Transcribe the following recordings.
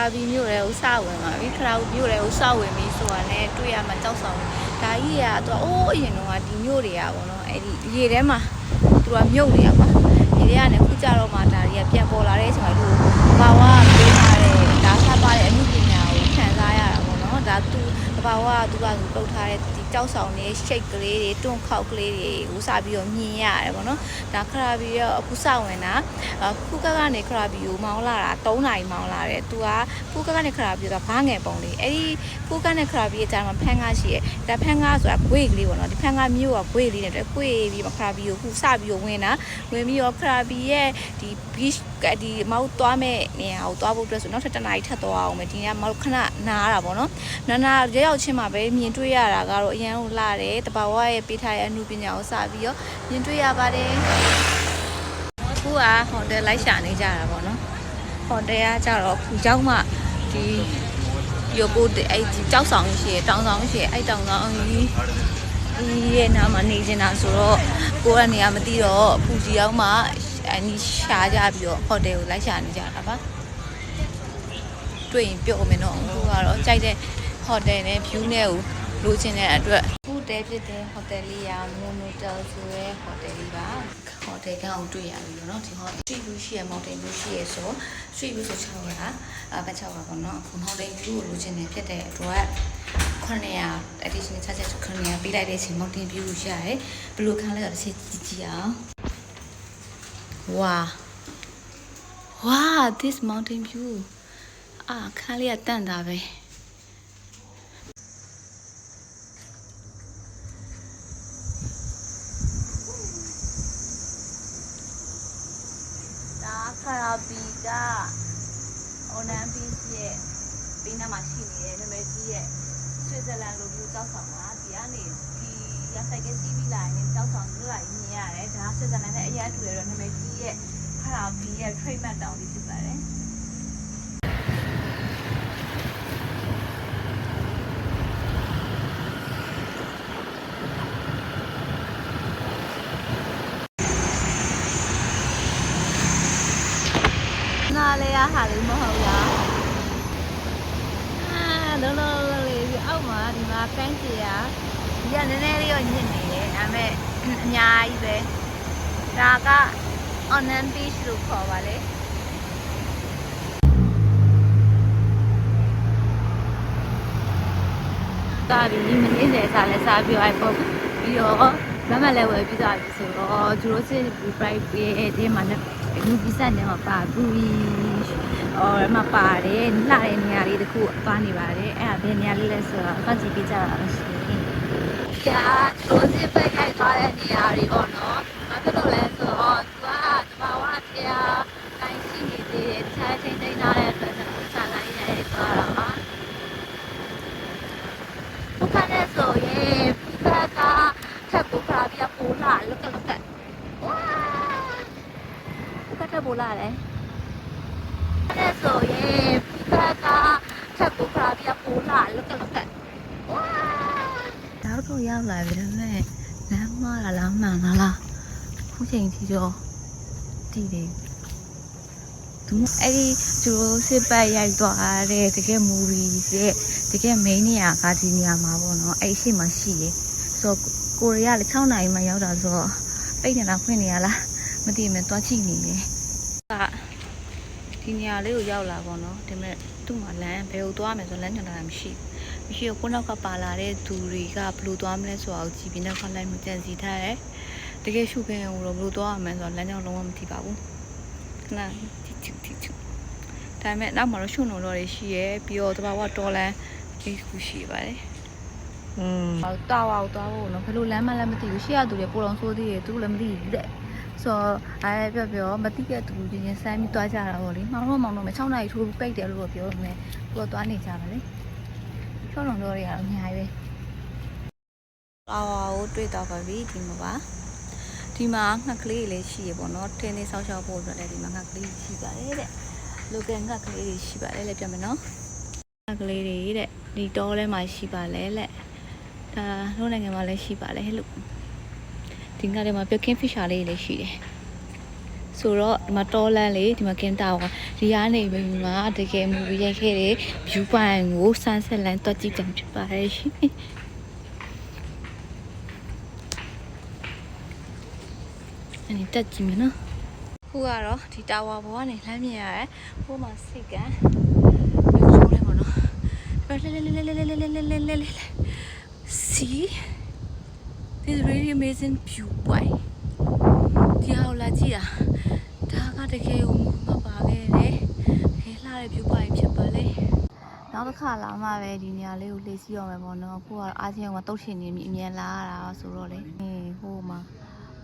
ရာဘီမြို့ရဲဥစားဝင်ပါပြီခရာဘီမြို့ရဲဥစားဝင်ပြီဆိုတာနဲ့တွေ့ရမှာကြောက်ဆောင်ဒါကြီးကတော့အိုးအရင်တော့ဒီမြို့တွေကပေါ့နော်အဲ့ဒီရေထဲမှာသူကမြုပ်နေရပါဒီတွေကလည်းခုကြတော့မှဒါတွေကပြန်ပေါ်လာတဲ့အချိန်မှာသူဘာဝပေးထားတဲ့ဒါဆက်ပါတဲ့အမှုပညာကိုခံစားရတာပေါ့နော်ဒါသူဘာဝသူကသူပုတ်ထားတဲ့ဒီကြောက်ဆောင်နေရှိတ်ကလေးတွေတွန့်ခောက်ကလေးတွေကိုစပြီးတော့မြင်ရတယ်ပေါ့နော်ဒါခရာဘီရောအခုစဝင်တာခုကကနေခရာဘီကိုမောင်းလာတာ3နာရီမောင်းလာတယ်သူကခုကကနေခရာဘီကဘာငယ်ပုံလေးအဲ့ဒီခုကနဲ့ခရာဘီရဲ့ကြားမှာဖန်ကားရှိရဲ့ဒါဖန်ကားဆိုတာဂွေကလေးပေါ့နော်ဒီဖန်ကားမျိုးကဂွေလေးနဲ့တွဲဂွေပြီးခရာဘီကိုခုစပြီးတော့ဝင်ပြီးတော့ခရာဘီရဲ့ဒီ beach ဒီမောက်သွားမဲ့နေရာကိုသွားဖို့အတွက်ဆိုနောက်ထပ်1နာရီထပ်သွားအောင်မယ်ဒီနေ့မောက်ခဏနားရတာပေါ့နော်နာရောက်ချင်းမှာပဲမြင်တွေ့ရတာကတော့အရန်ကိုလာတယ်တဘာဝရဲ့ပေးထားတဲ့အမှုပညာကိုစပြီးတော့မြင်တွေ့ရပါတယ်အခုကဟိုတယ်လိုက်ရှာနေကြတာပေါ့နော်ဟိုတယ်ကကြတော့ခုရောက်မှဒီရိုကိုအဲ့ဒီကြောက်ဆောင်ရှိရတောင်ဆောင်ရှိရအဲ့တောင်ဆောင်ကြီးဒီရဲ့နားမှာနေနေတာဆိုတော့ကိုကနေရာမသိတော့ဖူစီရောက်မှအနီးရှာကြပြီးတော့ဟိုတယ်ကိုလိုက်ရှာနေကြတာပါတွေ့ရင်ပြောမယ်နော်အခုကတော့ကြိုက်တဲ့ဟိုတယ်နဲ့ view နဲ့ကိုလိုချင်တဲ့အတွက်ခုတဲဖြစ်တဲ့ဟိုတယ်လေးရာမိုနိုတယ်ဆိုရဲဟိုတယ်လေးပါဟိုတယ်ကောင်တွေ့ရပြီနော်ဒီဟို street view ရှိရ mountain view ရှိရဆို street view ဆို6ရာပတ်6ရာပေါ့နော်အခု mountain view ကိုလိုချင်တယ်ဖြစ်တဲ့အတွက်900 additional charges 900ပေးလိုက်တဲ့အချိန် mountain view ကိုရတယ်ဘယ်လိုခံလဲဆိုတော့တစ်ချက်ကြည့်အောင် wow this mountain view ခါလေးကတန့်တာပဲဒါခရာဘီကအိုနမ်ဘီချ်ရဲ့ဘေးနားမှာရှိနေတဲ့နာမည်ကြီးရဲ့ဆွစ်ဇာလန်လိုမျိုးကြောက်ဆောင်ပါဒီကနေဒီရဆိုင်ကစီးပြီးလာရင်ကြောက်ဆောင်လွတ်လာမြင်ရတယ်ဒါဆွစ်ဇာလန်နဲ့အရာတူရတော့နာမည်ကြီးရဲ့ခရာဘီရဲ့ trademark တောင်လေးဖြစ်ပါတယ်နားလေရဟာလေးမဟုတ်လားလုံးလေးပြီးအောက်မှာဒီမှာပန်းချီရဒီကနည်းနည်းလေးတော့ညစ်နေတယ်ဒါပေမဲ့အများကြီးပဲဒါက Onam Beach လို့ခေါ်ပါလေဒါဒီမင်းနေစားလဲစားပြီးတော့ပေါ့ပြီးတော့မမလည်းဝယ်ပြီးသွားပြီဆိုတော့သူတို့စစ် price ပေးတဲ့မှာလူပစ္စည်းနဲ့မှာပါဘူးအော်မှာပါတယ်လှတဲ့နေရာလေးတခုသွားနေပါတယ်အဲ့ဒါဘယ်နေရာလေးလဲဆိုတော့အကကြည့်ပြကြတာရှိတယ်ဒါသူတို့စစ်ပဲခိုက်သွားတဲ့နေရာတွေပေါ့နော်ဘာဖြစ်လို့လဲဆိုတော့သူကတဘာဝတရားတိုင်းရှိနေသေးတယ်တခြားချင်းတိုင်းထားတဲ့အတွက်ကျွန်တော်စားလိုက်ရတယ်သွားတော့ဟာဘုခနဲ့ဆိုရင်ဘုခကထပ်ဖို့ခါပြပိုးလာလောက်ကဝါဘုခထပ်ပိုးလာတယ်အဲ့ဆိုရင်ဘုခကထပ်ဖို့ခါပြပိုးလာလောက်ကဝါတော့ရောက်လာပြီဒါပေမဲ့လမ်းမလားမှန်လားခုချိန်ထိတော့တည်တယ်သူအဲ့ဒီသူတို့စစ်ပတ်ရိုက်သွားတဲ့တကယ်မူရီရဲ့တကယ် main နေရာကဒီနေရာမှာပေါ့နော်အဲ့ရှိမှရှိတယ်ဆိုတော့ကိုရီးယားလည်း6နာရီမှရောက်တာဆိုတော့ပိတ်နေတာဖွင့်နေရလားမသိမယ်သွားကြည့်နေတယ်ဒီနေရာလေးကိုရောက်လာပေါ့နော်ဒါပေမဲ့သူ့မှာလမ်းဘယ်ကိုသွားမယ်ဆိုလမ်းညွှန်တာမရှိတော့ကိုနောက်ကပါလာတဲ့သူတွေကဘယ်လိုသွားမလဲဆိုတာကိုကြည့်ပြီးနောက်ကလိုက်မှကြံစီထားတယ်တကယ်ရှုခင်းအောင်တော့ဘယ်လိုသွားရမလဲဆိုတော့လမ်းကြောင်းလုံးဝမသိပါဘူးခဏတီဒါပေမဲ့နောက်မှာတော့ရှုံလုံးတော့ရှိရဲပြီးတော့တဘာဝတော်လန်ဒီခုရှိပါတယ်ဟောတာဝါသွားဖို့နော်ဘယ်လိုလမ်းမှလည်းမသိဘူးရှေ့ကသူတွေပိုတော်ဆိုးသေးတယ်သူလည်းမသိဘူးတဲ့ဆိုတော့ပြောမသိတဲ့သူချင်းစမ်းပြီးသွားကြတာပေါ့လေမောင်တော့မယ်6နာရီထိုးပိတ်တယ်လို့ပြောနေတယ်ကိုသွားနေကြပါလေချောလုံးတော့ရအောင်အများကြီးပဲတာဝါကိုတွေ့တော့ပါပြီဒီမှာပါဒီမှာငှက်ကလေးလေးရှိရပေါ့နော်ထင်းလေးဆောက်ရှောက်ဖို့အတွက်လည်းဒီမှာငှက်ကလေးရှိပါတယ်တဲ့ local ငှက်ကလေးတွေရှိပါတယ်လေပြမယ်နော်ငှက်ကလေးတွေတဲ့ဒီတောထဲမှာရှိပါလေလက်ဒါတို့နိုင်ငံမှာလည်းရှိပါလေလို့ဒီငှက်ထဲမှာပြကင်း fisher လေးလည်းရှိတယ် ဆိုတော့ဒီမှာတော်လန်လေးဒီမှာကင်တာဝါဒီကနေပြီးမှတကယ်မူပြီးရိုက်ခဲ့တဲ့ view point ကို sunset line တွက်ကြည့်ကြဖြစ်ပါတယ်ရှင်အဲ့တက်ကြည့်မယ်နော်ခုကတော့ဒီတာဝါဘောကနေလှမ်းမြင်ရတယ်ဟိုမှာစိတ်ကန်ကျိုးလေးပေါ့နော်လဲ See this really amazing view point ဒီဟောလာကြည့်တာဒါကတကယ်ကိုမပါခဲ့တယ်ခဲလာတဲ့ view point ဖြစ်ပါလေနောက်တစ်ခါလာမှပဲဒီနေရာလေးကိုလှည့်စီးရမယ်ပေါ့နော်အခုကတော့အားချင်းကတုတ်ရှင်နေပြီအမြန်လာရတာဆိုတော့လေဟိုမှာ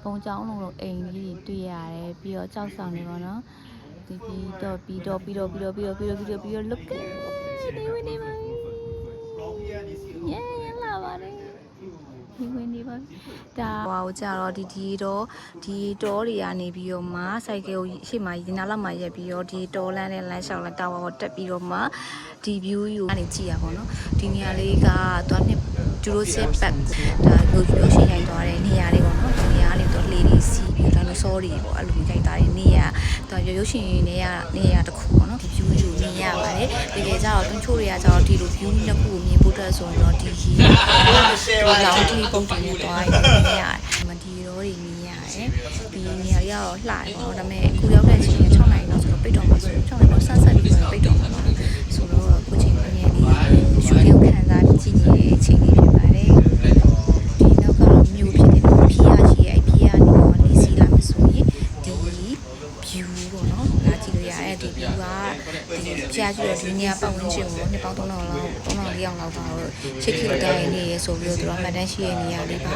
ပုံကြောင်းလုံးအိမ်ကြီးတွေ့ရတယ်ပြီးတော့ကြောက်ဆောင်နေပေါ့နော်ဒီပြီးတော့ look နေဝင်နေပါလာပါတယ်ဒီဝင်နေပါဒါဟိုကြတော့ဒီတော့တွေကနေပြီးတော့မှစိုက်ကယ်ကိုရှေ့မှာဒီနားလောက်မှာရက်ပြီးတော့ဒီတော်လန်းနဲ့လမ်းလျှောက်လာတာဝါကိုတက်ပြီးတော့မှဒီ view ယူကနေကြည့်ရပါတော့ဒီနေရာလေးကသွားနှစ်ဂျူရိုစစ်ပတ်ဒါလိုရှင်းရိုက်သွားတဲ့နေရာလေးပေါ့နော်ဒီနေရာလေးတော့လေတွေစီးပြီးဒါလို့ sorry ပေါ့အဲ့လိုရိုက်သွားတဲ့နေရာတော့ရုပ်ရှင်နေရာတစ်ခုပေါ့နော်ဒီ view ယူနေရပါတယ်တကယ်ကြတော့တွန်းချိုးတွေကကြတော့ဒီလို view နှစ်ခုကိုမြင်ဖို့အတွက်ဆိုရင်တော့ဒီကြီးလောင်တီပုံတင်နေသွားရင်မြင်ရတယ်မဒီရောတွေမြင်ရတယ်ဒီနေရာရောက်လှတယ်ပေါ့ဒါပေမဲ့အခုရောက်တဲ့အချိန်6နာရီလောက်ဆိုတော့ပိတ်တော့မှာဆို6နာရီလောက်ဆက်ပြီးပိတ်တော့မှာဆိုတော့ကိုချင်းအမြင်လေးရှုပ်ရုပ်ခံစားကြည့်နေတဲ့အချိန်လေးဖြစ်ပါတယ်ဒီနောက်ကတော့မြို့ဖြစ်တဲ့ဖီးရရှိရဲ့ဖီးရနေတော့လေးစီလာမဆိုရင်ဒီ view ပေါ့နော်လာကြည့်လို့ရတယ်ဒီ view ကဒီကြားကြည့်တော့ဒီနေရာပတ်ဝန်းကျင်ကိုနှစ်ပေါင်း3000လောက်3000 4000လောက်တော့ချစ်ခိတိုင်းနေရဆိုပြီးတော့သူတို့မှတ်တမ်းရှိရဲ့နေရာလေးပါ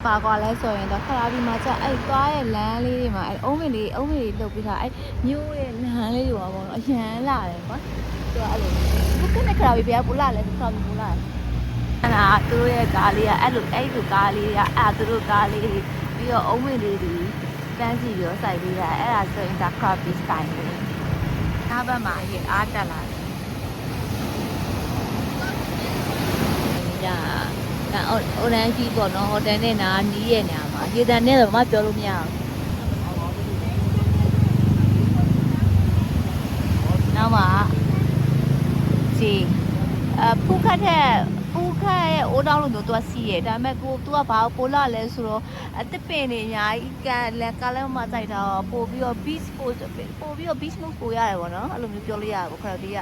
ပါကွာလဲဆိုရင်တော့ခလာပြီးမှကျအဲ့သွားရဲ့လမ်းလေးတွေမှာအဲ့အုံးမလေးလှုပ်ပြီးသားအဲ့မြို့ရဲ့လမ်းလေးတွေပါပေါ့နော်အရန်လာတယ်ကွာသူကအဲ့လိုဘုကနဲ့ခလာပြီးပြပူလာလဲခလာပြီးပူလာအဲ့ဒါသူတို့ရဲ့ကားလေးကအဲ့လိုကားလေးကအဲ့သူတို့ကားလေးပြီးတော့အုံးမလေးတွေတန်းစီပြီးတော့စိုက်ပြီးတာအဲ့ဒါဆိုရင်ဒါခလာပြီးစတိုင်လေးအားဘက်မှာရေအားတက်လာတယ်ဒါအိုရန်ကြီးပေါ့နော်ဟိုတယ်နဲ့နားနီးရဲ့နေရာမှာရေတန်နဲ့တော့မပြောလို့မရအောင်နောက်မှာစီဖူးခတ်ရဲ့အိုးတောင်းလို့မျိုးသူကစီးရဲ့ဒါပေမဲ့သူကဘာပိုလာလဲဆိုတော့အသစ်ပင်တွေအများကြီးကလည်းမှစိုက်တာပို့ပြီးတော့ beach ပို့ပြီးတော့ beach မပို့ရတယ်ပေါ့နော်အဲ့လိုမျိုးပြောလို့ရတယ်ပေါ့ခရတီက